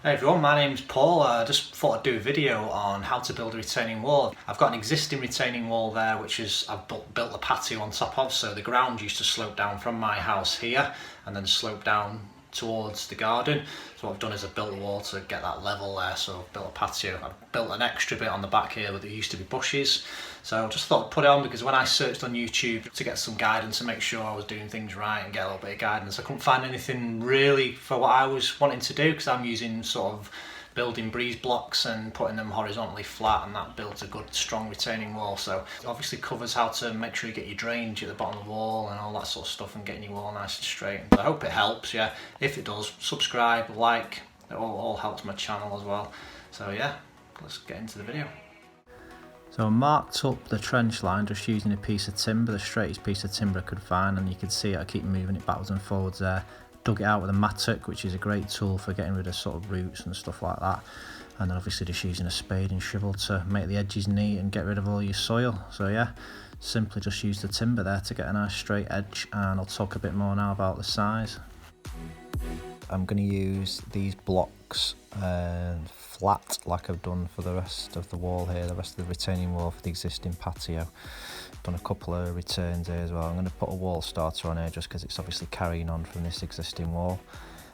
Hey everyone, my name's Paul. I just thought I'd do a video on how to build a retaining wall. I've got an existing retaining wall there which is I've built a patio on top of, so the ground used to slope down from my house here and then slope down towards the garden. So what I've done is I've built a wall to get that level there, so I've built a patio. I've built an extra bit on the back here where there used to be bushes. So I just thought I'd put it on because when I searched on YouTube to get some guidance and make sure I was doing things right and get a little bit of guidance, I couldn't find anything really for what I was wanting to do because I'm using sort of building breeze blocks and putting them horizontally flat, and that builds a good strong retaining wall. So it obviously covers how to make sure you get your drainage at the bottom of the wall and all that sort of stuff and getting your wall nice and straight. I hope it helps. Yeah, if it does, subscribe, like, it all helps my channel as well. So yeah, let's get into the video. So I marked up the trench line just using a piece of timber, the straightest piece of timber I could find, and you can see I keep moving it backwards and forwards there. Dug it out with a mattock, which is a great tool for getting rid of sort of roots and stuff like that, and then obviously just using a spade and shovel to make the edges neat and get rid of all your soil. So yeah, simply just use the timber there to get a nice straight edge, and I'll talk a bit more now about the size. I'm going to use these blocks flat like I've done for the rest of the wall here, the rest of the retaining wall for the existing patio. Done a couple of returns here as well. I'm going to put a wall starter on here just because it's obviously carrying on from this existing wall.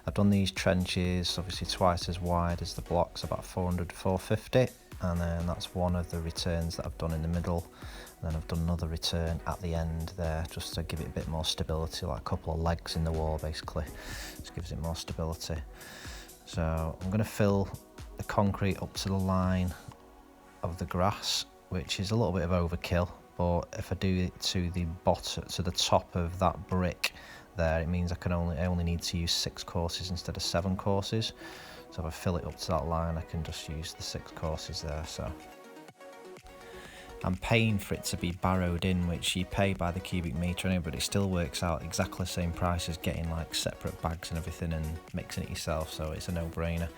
I've done these trenches obviously twice as wide as the blocks, about 400 to 450, and then that's one of the returns that I've done in the middle. And then I've done another return at the end there just to give it a bit more stability, like a couple of legs in the wall basically. Just gives it more stability. So I'm going to fill the concrete up to the line of the grass, which is a little bit of overkill, but if I do it to the bottom, to the top of that brick there, it means I only need to use 6 courses instead of 7 courses. So if I fill it up to that line, I can just use the 6 courses there. So I'm paying for it to be barrowed in, which you pay by the cubic metre anyway, but it still works out exactly the same price as getting like separate bags and everything and mixing it yourself, so it's a no-brainer.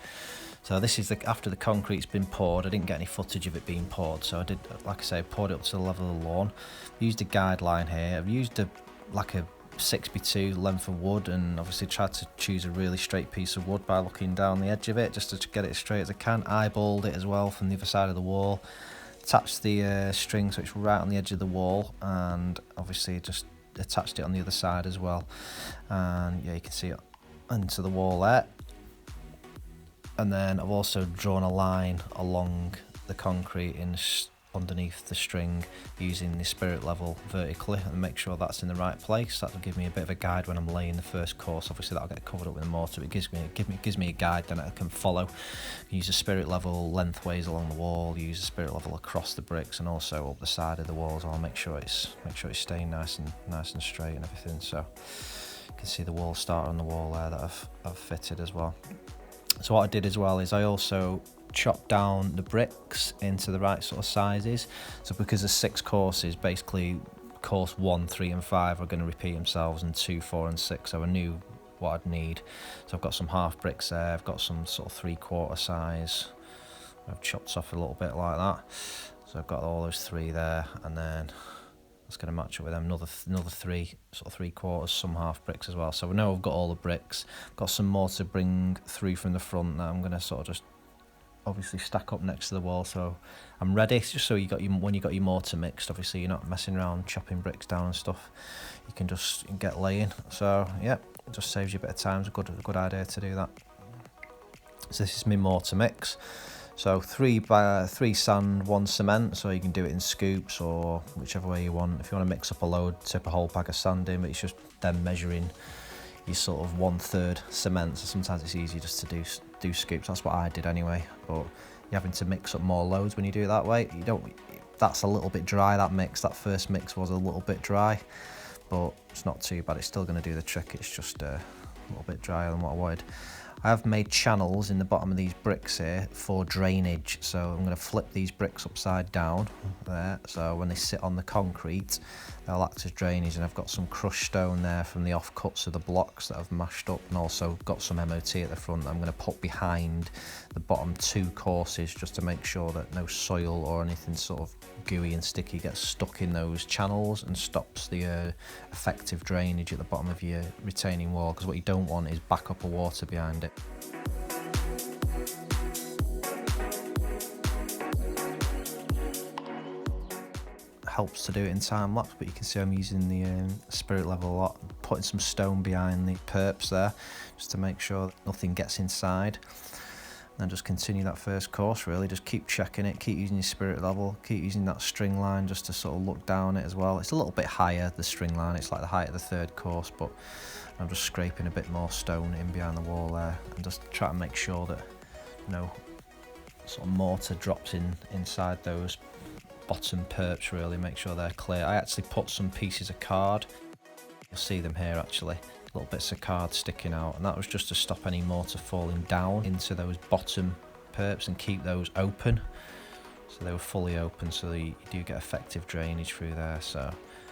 So this is after the concrete's been poured. I didn't get any footage of it being poured, so I did, like I say, poured it up to the level of the lawn. Used a guideline here. I've used a 6x2 length of wood, and obviously tried to choose a really straight piece of wood by looking down the edge of it just to get it as straight as I can. Eyeballed it as well from the other side of the wall. Attached the string so it's right on the edge of the wall, and obviously just attached it on the other side as well. And yeah, you can see it into the wall there. And then I've also drawn a line along the concrete underneath the string using the spirit level vertically, and make sure that's in the right place. That'll give me a bit of a guide when I'm laying the first course. Obviously that'll get covered up with a mortar. It gives me a guide then I can follow. Use a spirit level lengthways along the wall, use a spirit level across the bricks and also up the side of the walls. I'll make sure it's staying nice and straight and everything. So you can see the wall starter on the wall there that I've fitted as well. So what I did as well is I also chopped down the bricks into the right sort of sizes. So because there's 6 courses, basically course 1, 3 and 5 are going to repeat themselves, and 2, 4 and 6, so I knew what I'd need. So I've got some half bricks there, I've got some sort of 3/4 size I've chopped off a little bit like that. So I've got all those 3 there, and then that's going to match up with them, another 3 sort of 3/4, some half bricks as well. So we know I've got all the bricks. Got some more to bring through from the front that I'm going to sort of just obviously stack up next to the wall, so I'm ready. Just so when you got your mortar mixed, obviously you're not messing around chopping bricks down and stuff. You can just get laying. So yeah, it just saves you a bit of time. It's a good idea to do that. So this is my mortar mix. So 3 sand, 1 cement, so you can do it in scoops or whichever way you want. If you want to mix up a load, tip a whole bag of sand in, but it's just then measuring your sort of 1/3 cement. So sometimes it's easier just to do scoops. That's what I did anyway. But you're having to mix up more loads when you do it that way. That's a little bit dry, that mix. That first mix was a little bit dry, but it's not too bad. It's still going to do the trick. It's just a little bit drier than what I wanted. I have made channels in the bottom of these bricks here for drainage, so I'm going to flip these bricks upside down there, so when they sit on the concrete they'll act as drainage. And I've got some crushed stone there from the offcuts of the blocks that I've mashed up, and also got some MOT at the front that I'm going to put behind the bottom 2 courses just to make sure that no soil or anything sort of gooey and sticky gets stuck in those channels and stops the effective drainage at the bottom of your retaining wall, because what you don't want is back up of water behind it. helps to do it in time lapse, but you can see I'm using the spirit level a lot, putting some stone behind the perps there just to make sure that nothing gets inside. And then just continue that first course really, just keep checking it, keep using your spirit level, keep using that string line just to sort of look down it as well. It's a little bit higher, the string line, it's like the height of the third course, but I'm just scraping a bit more stone in behind the wall there and just try to make sure that no sort of mortar drops inside those bottom perps really, make sure they're clear. I actually put some pieces of card, you'll see them here actually, little bits of card sticking out, and that was just to stop any mortar falling down into those bottom perps and keep those open. So they were fully open, so you do get effective drainage through there. So,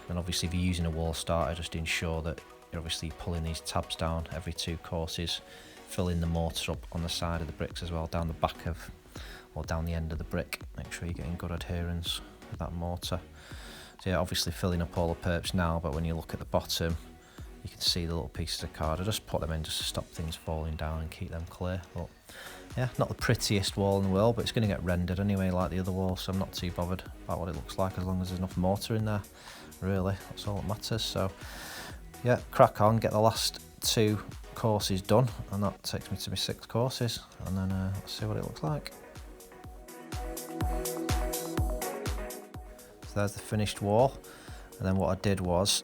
and obviously if you're using a wall starter, just ensure that you're obviously pulling these tabs down every 2 courses, filling the mortar up on the side of the bricks as well, down the back of, or down the end of the brick. Make sure you're getting good adherence with that mortar. So yeah, obviously filling up all the perps now, but when you look at the bottom, you can see the little pieces of card. I just put them in just to stop things falling down and keep them clear. But yeah, not the prettiest wall in the world, but it's going to get rendered anyway like the other wall, so I'm not too bothered about what it looks like as long as there's enough mortar in there. Really, that's all that matters. So yeah, crack on, get the last 2 courses done, and that takes me to my 6 courses, and then let's see what it looks like. So there's the finished wall, and then what I did was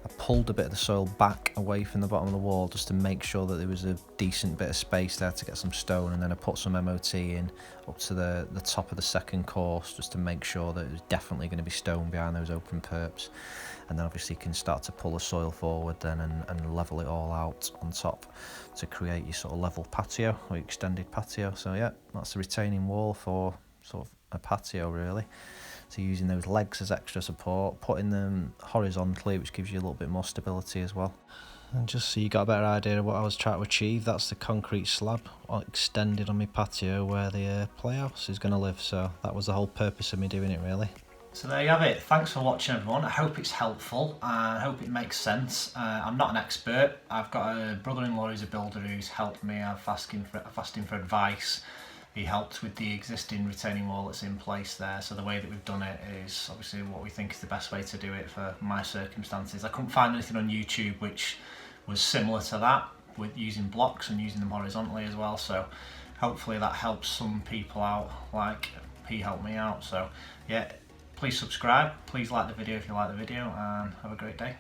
I pulled a bit of the soil back away from the bottom of the wall just to make sure that there was a decent bit of space there to get some stone, and then I put some MOT in up to the top of the second course just to make sure that it was definitely going to be stone behind those open perps. And then obviously you can start to pull the soil forward then and level it all out on top to create your sort of level patio or extended patio. So yeah, that's the retaining wall for sort of a patio really. So using those legs as extra support, putting them horizontally, which gives you a little bit more stability as well. And just so you got a better idea of what I was trying to achieve, that's the concrete slab extended on my patio where the playhouse is going to live. So that was the whole purpose of me doing it really. So there you have it. Thanks for watching everyone. I hope it's helpful and I hope it makes sense. I'm not an expert. I've got a brother-in-law who's a builder who's helped me. I've asked him for advice. He helped with the existing retaining wall that's in place there. So the way that we've done it is obviously what we think is the best way to do it for my circumstances. I couldn't find anything on YouTube which was similar to that, with using blocks and using them horizontally as well. So hopefully that helps some people out like he helped me out. So yeah, please subscribe, please like the video if you like the video, and have a great day.